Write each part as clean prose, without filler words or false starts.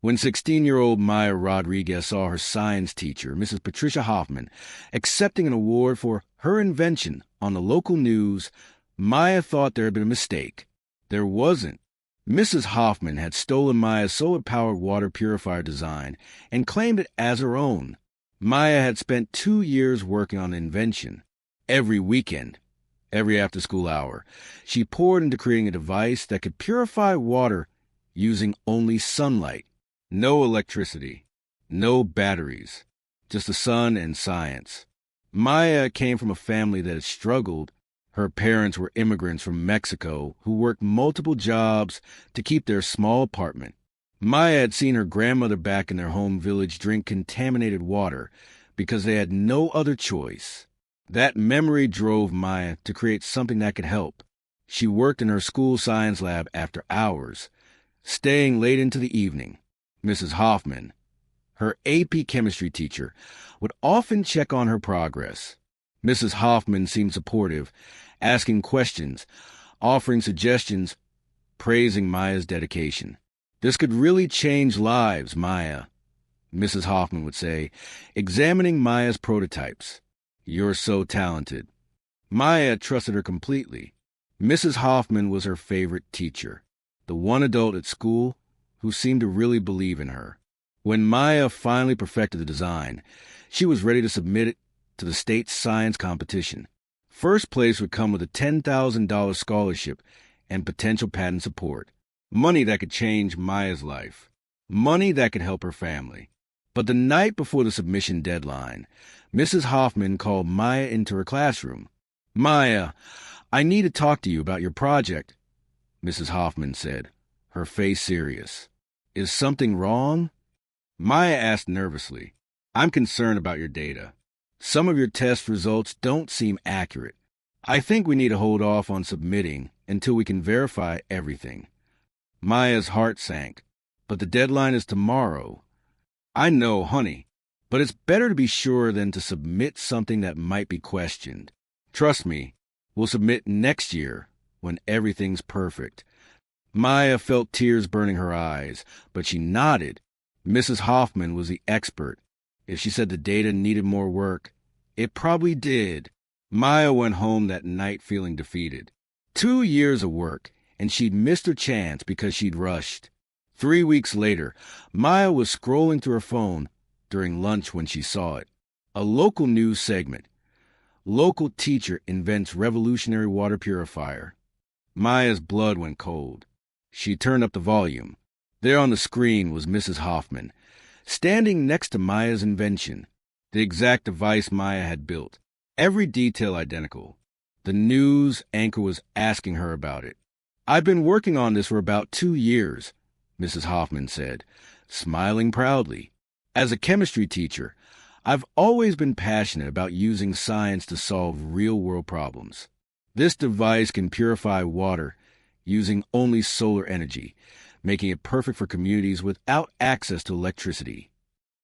When 16-year-old Maya Rodriguez saw her science teacher, Mrs. Patricia Hoffman, accepting an award for her invention on the local news, Maya thought there had been a mistake. There wasn't. Mrs. Hoffman had stolen Maya's solar-powered water purifier design and claimed it as her own. Maya had spent 2 years working on the invention. Every weekend, every after-school hour, she poured into creating a device that could purify water using only sunlight. No electricity, no batteries, just the sun and science. Maya came from a family that had struggled. Her parents were immigrants from Mexico who worked multiple jobs to keep their small apartment. Maya had seen her grandmother back in their home village drink contaminated water because they had no other choice. That memory drove Maya to create something that could help. She worked in her school science lab after hours, staying late into the evening. Mrs. Hoffman, her AP chemistry teacher, would often check on her progress. Mrs. Hoffman seemed supportive, asking questions, offering suggestions, praising Maya's dedication. "This could really change lives, Maya," Mrs. Hoffman would say, examining Maya's prototypes. "You're so talented." Maya trusted her completely. Mrs. Hoffman was her favorite teacher, the one adult at school who seemed to really believe in her. When Maya finally perfected the design, she was ready to submit it to the state science competition. First place would come with a $10,000 scholarship and potential patent support. Money that could change Maya's life. Money that could help her family. But the night before the submission deadline, Mrs. Hoffman called Maya into her classroom. "Maya, I need to talk to you about your project," Mrs. Hoffman said, her face serious. "Is something wrong?" Maya asked nervously. "I'm concerned about your data. Some of your test results don't seem accurate. I think we need to hold off on submitting until we can verify everything." Maya's heart sank. "But the deadline is tomorrow." "I know, honey, but it's better to be sure than to submit something that might be questioned. Trust me, we'll submit next year when everything's perfect." Maya felt tears burning her eyes, but she nodded. Mrs. Hoffman was the expert. If she said the data needed more work, it probably did. Maya went home that night feeling defeated. 2 years of work, and she'd missed her chance because she'd rushed. 3 weeks later, Maya was scrolling through her phone during lunch when she saw it. A local news segment. Local teacher invents revolutionary water purifier. Maya's blood went cold. She turned up the volume. There on the screen was Mrs. Hoffman, standing next to Maya's invention, the exact device Maya had built, every detail identical. The news anchor was asking her about it. "I've been working on this for about 2 years, Mrs. Hoffman said, smiling proudly. "As a chemistry teacher, I've always been passionate about using science to solve real-world problems. This device can purify water using only solar energy, making it perfect for communities without access to electricity."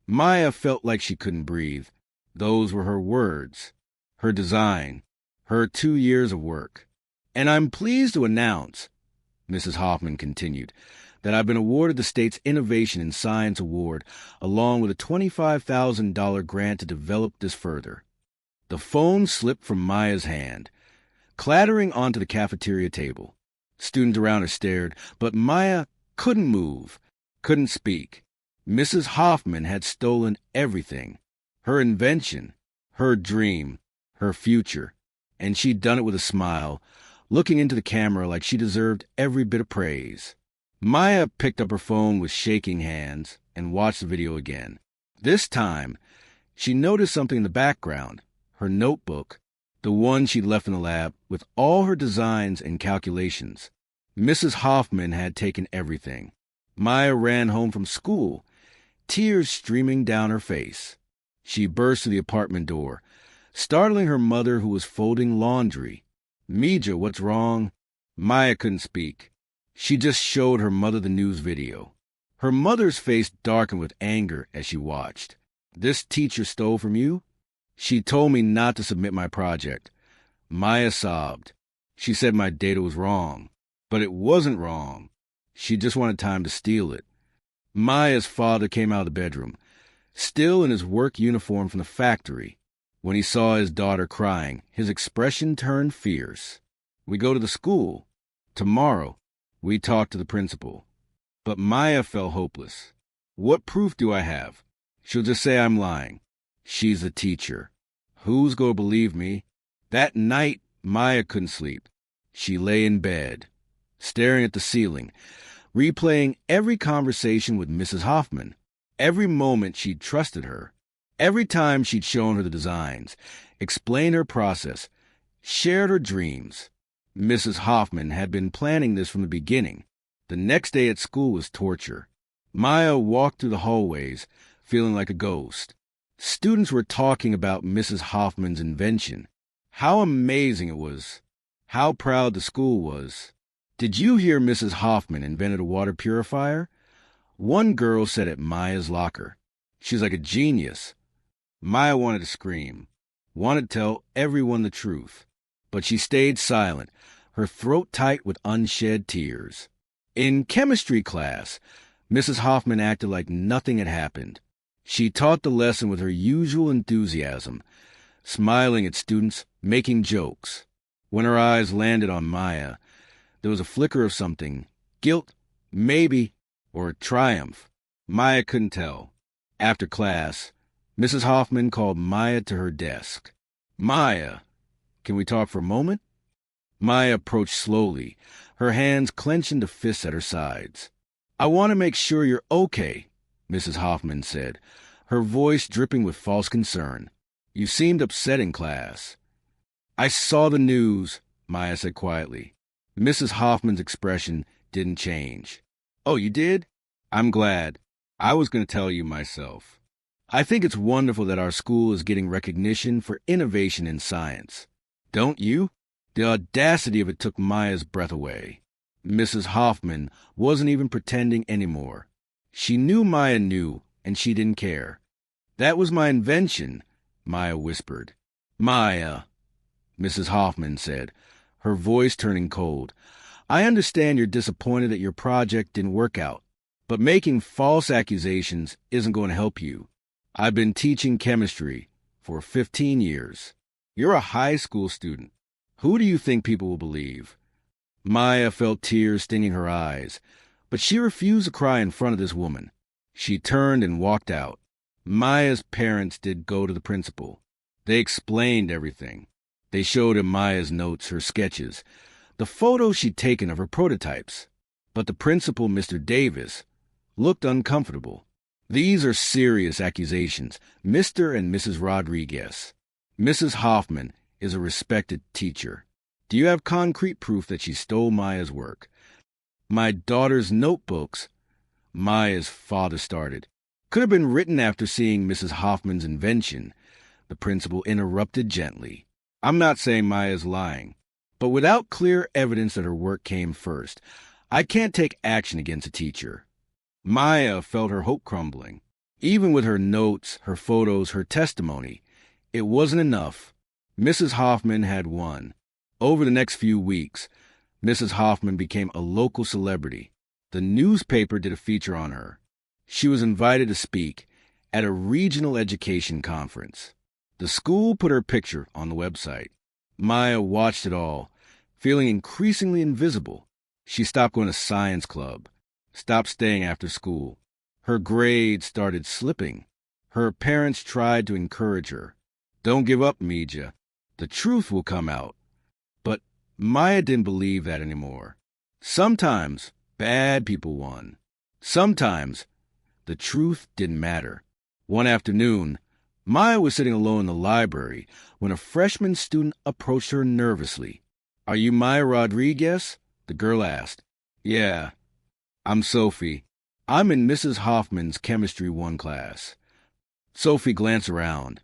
Maya felt like she couldn't breathe. Those were her words, her design, her 2 years of work. "And I'm pleased to announce," Mrs. Hoffman continued, "that I've been awarded the state's Innovation in Science Award, along with a $25,000 grant to develop this further." The phone slipped from Maya's hand, clattering onto the cafeteria table. Students around her stared, but Maya couldn't move, couldn't speak. Mrs. Hoffman had stolen everything. Her invention, her dream, her future. And she'd done it with a smile, looking into the camera like she deserved every bit of praise. Maya picked up her phone with shaking hands and watched the video again. This time, she noticed something in the background, her notebook, the one she'd left in the lab with all her designs and calculations. Mrs. Hoffman had taken everything. Maya ran home from school, tears streaming down her face. She burst through the apartment door, startling her mother who was folding laundry. "Mija, what's wrong?" Maya couldn't speak. She just showed her mother the news video. Her mother's face darkened with anger as she watched. "This teacher stole from you?" "She told me not to submit my project." Maya sobbed. "She said my data was wrong. But it wasn't wrong. She just wanted time to steal it." Maya's father came out of the bedroom, still in his work uniform from the factory. When he saw his daughter crying, his expression turned fierce. "We go to the school. Tomorrow, we talk to the principal." But Maya felt hopeless. What proof do I have? She'll just say I'm lying. She's the teacher. Who's going to believe me? That night, Maya couldn't sleep. She lay in bed, staring at the ceiling, replaying every conversation with Mrs. Hoffman, every moment she'd trusted her, every time she'd shown her the designs, explained her process, shared her dreams. Mrs. Hoffman had been planning this from the beginning. The next day at school was torture. Maya walked through the hallways, feeling like a ghost. Students were talking about Mrs. Hoffman's invention. How amazing it was. How proud the school was. "Did you hear Mrs. Hoffman invented a water purifier?" One girl said at Maya's locker. "She's like a genius." Maya wanted to scream, wanted to tell everyone the truth. But she stayed silent, her throat tight with unshed tears. In chemistry class, Mrs. Hoffman acted like nothing had happened. She taught the lesson with her usual enthusiasm, smiling at students, making jokes. When her eyes landed on Maya, there was a flicker of something, guilt, maybe, or triumph. Maya couldn't tell. After class, Mrs. Hoffman called Maya to her desk. "Maya, can we talk for a moment?" Maya approached slowly, her hands clenched into fists at her sides. "I want to make sure you're okay," Mrs. Hoffman said, her voice dripping with false concern. "You seemed upset in class." "I saw the news," Maya said quietly. Mrs. Hoffman's expression didn't change. "Oh, you did? I'm glad. I was going to tell you myself. I think it's wonderful that our school is getting recognition for innovation in science. Don't you?" The audacity of it took Maya's breath away. Mrs. Hoffman wasn't even pretending anymore. She knew Maya knew, and she didn't care. "That was my invention," Maya whispered. "Maya," Mrs. Hoffman said, her voice turning cold. "I understand you're disappointed that your project didn't work out, but making false accusations isn't going to help you. I've been teaching chemistry for 15 years. You're a high school student. Who do you think people will believe?" Maya felt tears stinging her eyes, but she refused to cry in front of this woman. She turned and walked out. Maya's parents did go to the principal. They explained everything. They showed him Maya's notes, her sketches, the photos she'd taken of her prototypes. But the principal, Mr. Davis, looked uncomfortable. "These are serious accusations, Mr. and Mrs. Rodriguez. Mrs. Hoffman is a respected teacher. Do you have concrete proof that she stole Maya's work?" "My daughter's notebooks," Maya's father started. "Could have been written after seeing Mrs. Hoffman's invention," the principal interrupted gently. "I'm not saying Maya's lying, but without clear evidence that her work came first, I can't take action against a teacher." Maya felt her hope crumbling. Even with her notes, her photos, her testimony, it wasn't enough. Mrs. Hoffman had won. Over the next few weeks, Mrs. Hoffman became a local celebrity. The newspaper did a feature on her. She was invited to speak at a regional education conference. The school put her picture on the website. Maya watched it all, feeling increasingly invisible. She stopped going to science club, stopped staying after school. Her grades started slipping. Her parents tried to encourage her. "Don't give up, Mija. The truth will come out." But Maya didn't believe that anymore. Sometimes bad people won. Sometimes the truth didn't matter. One afternoon, Maya was sitting alone in the library when a freshman student approached her nervously. "Are you Maya Rodriguez?" the girl asked. "Yeah, I'm Sophie. I'm in Mrs. Hoffman's Chemistry 1 class." Sophie glanced around,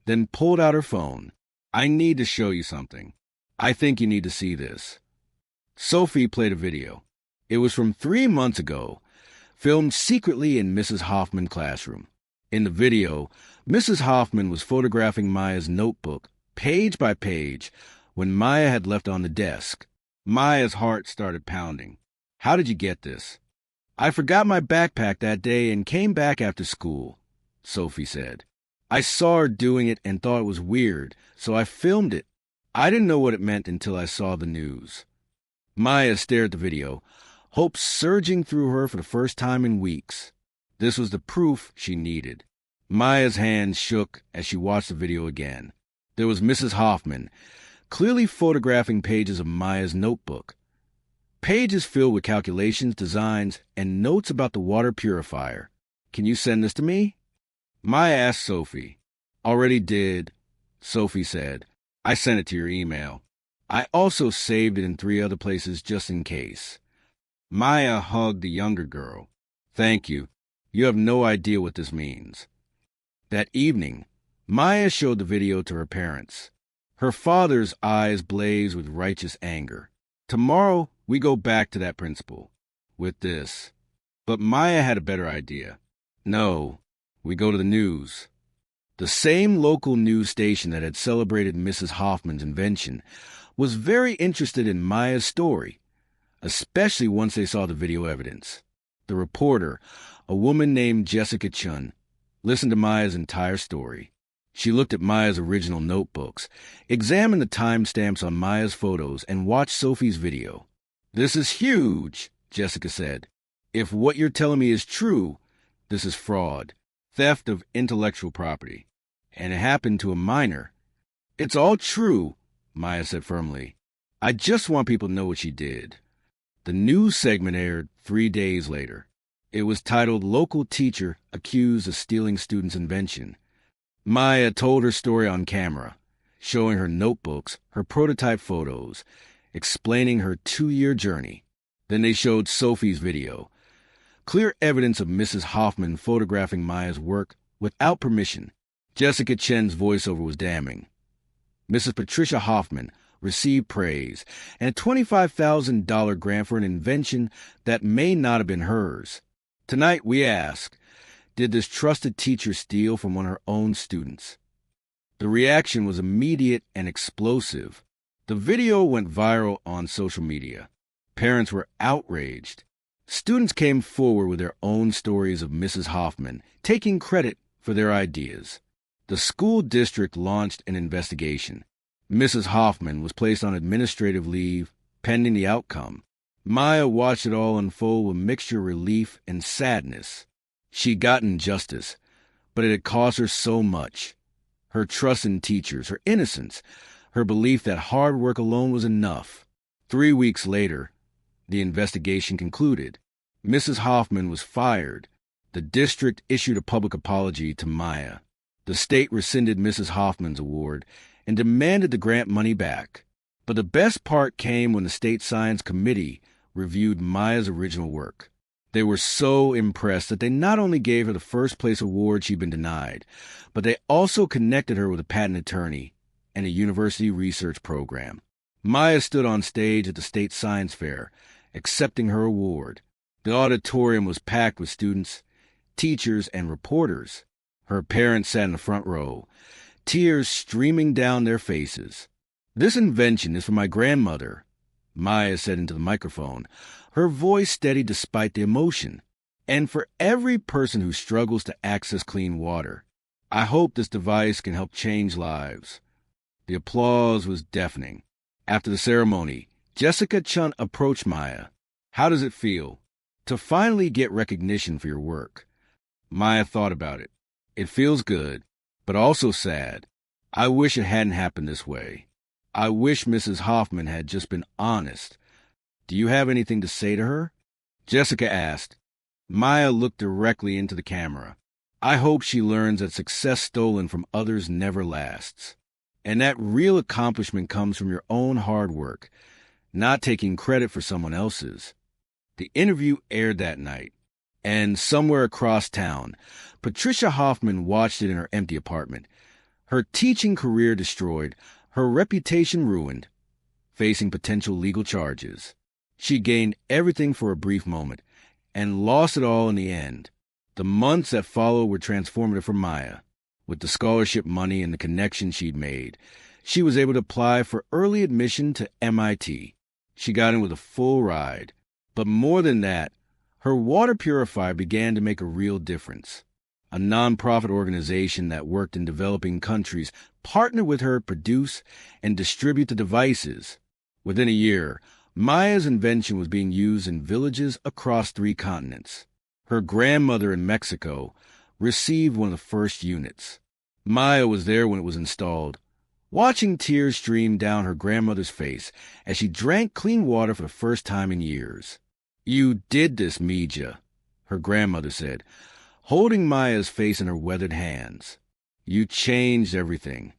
then pulled out her phone. "I need to show you something. I think you need to see this." Sophie played a video. It was from 3 months ago, filmed secretly in Mrs. Hoffman's classroom. In the video, Mrs. Hoffman was photographing Maya's notebook, page by page, when Maya had left on the desk. Maya's heart started pounding. "How did you get this?" I forgot my backpack that day and came back after school, Sophie said. I saw her doing it and thought it was weird, so I filmed it. I didn't know what it meant until I saw the news. Maya stared at the video, hope surging through her for the first time in weeks. This was the proof she needed. Maya's hands shook as she watched the video again. There was Mrs. Hoffman, clearly photographing pages of Maya's notebook. Pages filled with calculations, designs, and notes about the water purifier. Can you send this to me? Maya asked Sophie. Already did, Sophie said. I sent it to your email. I also saved it in 3 other places just in case. Maya hugged the younger girl. Thank you. You have no idea what this means. That evening, Maya showed the video to her parents. Her father's eyes blazed with righteous anger. Tomorrow, we go back to that principal. With this. But Maya had a better idea. No, we go to the news. The same local news station that had celebrated Mrs. Hoffman's invention was very interested in Maya's story, especially once they saw the video evidence. The reporter, a woman named Jessica Chun, listened to Maya's entire story. She looked at Maya's original notebooks, examined the timestamps on Maya's photos, and watched Sophie's video. This is huge, Jessica said. If what you're telling me is true, this is fraud, theft of intellectual property. And it happened to a minor. It's all true, Maya said firmly. I just want people to know what she did. The news segment aired 3 days later. It was titled Local Teacher Accused of Stealing Student's Invention. Maya told her story on camera, showing her notebooks, her prototype photos, explaining her 2-year journey. Then they showed Sophie's video. Clear evidence of Mrs. Hoffman photographing Maya's work without permission. Jessica Chen's voiceover was damning. Mrs. Patricia Hoffman received praise and a $25,000 grant for an invention that may not have been hers. Tonight we ask, did this trusted teacher steal from one of her own students? The reaction was immediate and explosive. The video went viral on social media. Parents were outraged. Students came forward with their own stories of Mrs. Hoffman, taking credit for their ideas. The school district launched an investigation. Mrs. Hoffman was placed on administrative leave pending the outcome. Maya watched it all unfold with a mixture of relief and sadness. She'd gotten justice, but it had cost her so much. Her trust in teachers, her innocence, her belief that hard work alone was enough. 3 weeks later, the investigation concluded. Mrs. Hoffman was fired. The district issued a public apology to Maya. The state rescinded Mrs. Hoffman's award and demanded the grant money back. But the best part came when the State Science Committee reviewed Maya's original work. They were so impressed that they not only gave her the first-place award she'd been denied, but they also connected her with a patent attorney and a university research program. Maya stood on stage at the State Science Fair, accepting her award. The auditorium was packed with students, teachers, and reporters. Her parents sat in the front row, tears streaming down their faces. This invention is for my grandmother, Maya said into the microphone, her voice steady despite the emotion. And for every person who struggles to access clean water, I hope this device can help change lives. The applause was deafening. After the ceremony, Jessica Chun approached Maya. How does it feel to finally get recognition for your work? Maya thought about it. It feels good, but also sad. I wish it hadn't happened this way. I wish Mrs. Hoffman had just been honest. Do you have anything to say to her? Jessica asked. Maya looked directly into the camera. I hope she learns that success stolen from others never lasts, and that real accomplishment comes from your own hard work, not taking credit for someone else's. The interview aired that night, and somewhere across town, Patricia Hoffman watched it in her empty apartment. Her teaching career destroyed, her reputation ruined, facing potential legal charges. She gained everything for a brief moment and lost it all in the end. The months that followed were transformative for Maya. With the scholarship money and the connections she'd made, she was able to apply for early admission to MIT. She got in with a full ride. But more than that, Her water purifier began to make a real difference. A nonprofit organization that worked in developing countries partnered with her to produce and distribute the devices. Within a year, Maya's invention was being used in villages across 3 continents. Her grandmother in Mexico received one of the first units. Maya was there when it was installed, watching tears stream down her grandmother's face as she drank clean water for the first time in years. "You did this, Mija," her grandmother said, holding Maya's face in her weathered hands. "You changed everything."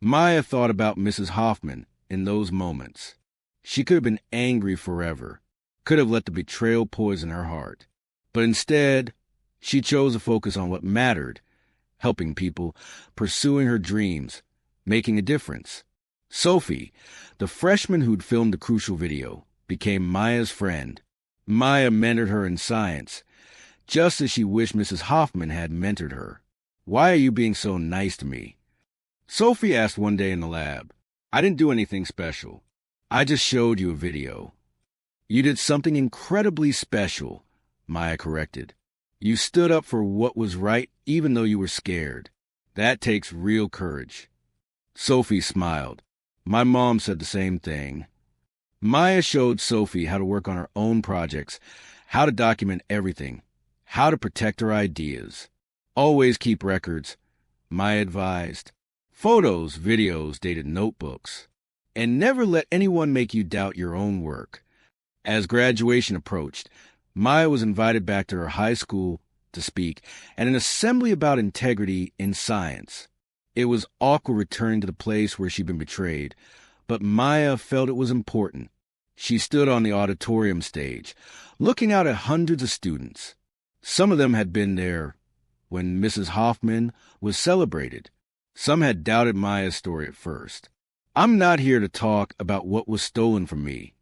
Maya thought about Mrs. Hoffman in those moments. She could have been angry forever, could have let the betrayal poison her heart. But instead, she chose to focus on what mattered, helping people, pursuing her dreams, making a difference. Sophie, the freshman who'd filmed the crucial video, became Maya's friend. Maya mentored her in science, just as she wished Mrs. Hoffman had mentored her. "Why are you being so nice to me?" Sophie asked one day in the lab. "I didn't do anything special. I just showed you a video." "You did something incredibly special," Maya corrected. "You stood up for what was right even though you were scared. That takes real courage." Sophie smiled. "My mom said the same thing." Maya showed Sophie how to work on her own projects, how to document everything, how to protect her ideas. "Always keep records," Maya advised. "Photos, videos, dated notebooks. And never let anyone make you doubt your own work." As graduation approached, Maya was invited back to her high school to speak at an assembly about integrity in science. It was awkward returning to the place where she'd been betrayed, but Maya felt it was important. She stood on the auditorium stage, looking out at hundreds of students. Some of them had been there when Mrs. Hoffman was celebrated. Some had doubted Maya's story at first. "I'm not here to talk about what was stolen from me,"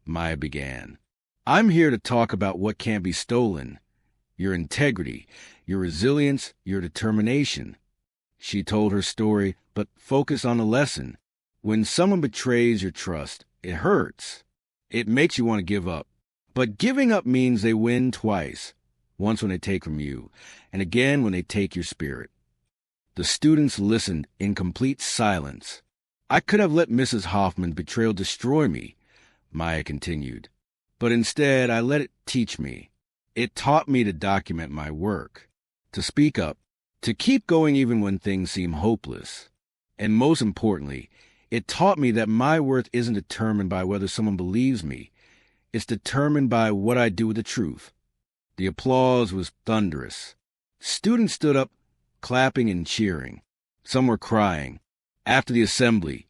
Maya began. "I'm here to talk about what can't be stolen. Your integrity, your resilience, your determination." She told her story, but focused on the lesson. When someone betrays your trust, it hurts. It makes you want to give up. But giving up means they win twice. Once when they take from you, and again when they take your spirit. The students listened in complete silence. "I could have let Mrs. Hoffman's betrayal destroy me," Maya continued. "But instead, I let it teach me. It taught me to document my work, to speak up, to keep going even when things seem hopeless. And most importantly, it taught me that my worth isn't determined by whether someone believes me. It's determined by what I do with the truth." The applause was thunderous. Students stood up, clapping and cheering. Some were crying. After the assembly,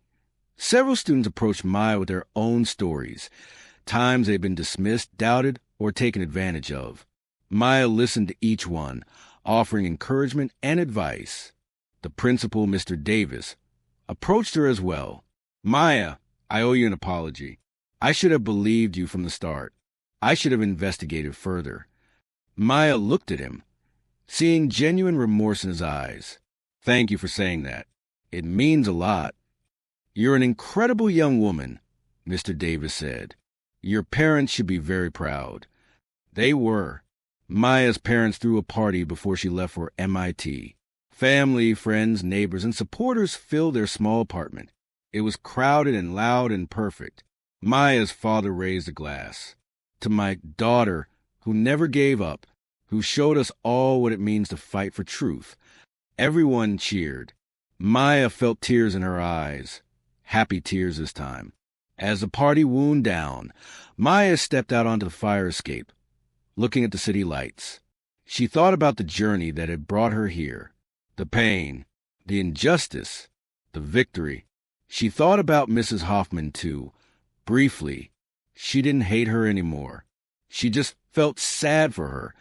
several students approached Maya with their own stories, times they'd been dismissed, doubted, or taken advantage of. Maya listened to each one, offering encouragement and advice. The principal, Mr. Davis, approached her as well. "Maya, I owe you an apology. I should have believed you from the start. I should have investigated further." Maya looked at him, seeing genuine remorse in his eyes. "Thank you for saying that. It means a lot." "You're an incredible young woman," Mr. Davis said. "Your parents should be very proud." They were. Maya's parents threw a party before she left for MIT. Family, friends, neighbors, and supporters filled their small apartment. It was crowded and loud and perfect. Maya's father raised a glass. "To my daughter, who never gave up, who showed us all what it means to fight for truth." Everyone cheered. Maya felt tears in her eyes, happy tears this time. As the party wound down, Maya stepped out onto the fire escape, looking at the city lights. She thought about the journey that had brought her here, the pain, the injustice, the victory. She thought about Mrs. Hoffman, too. Briefly, she didn't hate her anymore. She just felt sad for her,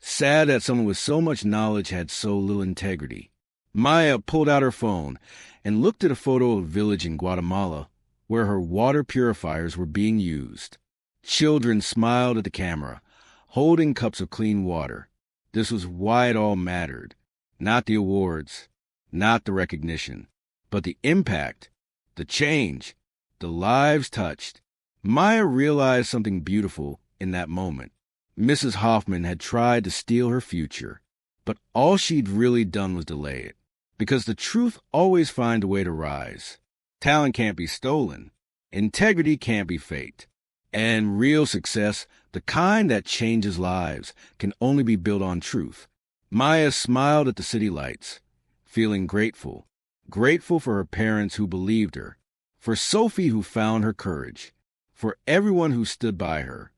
sad that someone with so much knowledge had so little integrity. Maya pulled out her phone and looked at a photo of a village in Guatemala where her water purifiers were being used. Children smiled at the camera, holding cups of clean water. This was why it all mattered. Not the awards, not the recognition, but the impact, the change, the lives touched. Maya realized something beautiful in that moment. Mrs. Hoffman had tried to steal her future, but all she'd really done was delay it, because the truth always finds a way to rise. Talent can't be stolen. Integrity can't be faked. And real success, the kind that changes lives, can only be built on truth. Maya smiled at the city lights, feeling grateful. Grateful for her parents who believed her, for Sophie who found her courage, for everyone who stood by her.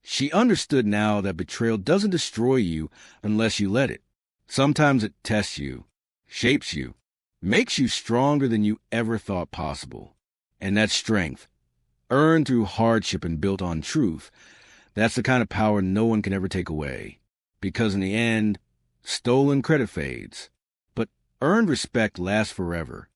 She understood now that betrayal doesn't destroy you unless you let it. Sometimes it tests you, shapes you, makes you stronger than you ever thought possible. And that strength, earned through hardship and built on truth, that's the kind of power no one can ever take away. Because in the end, stolen credit fades, but earned respect lasts forever.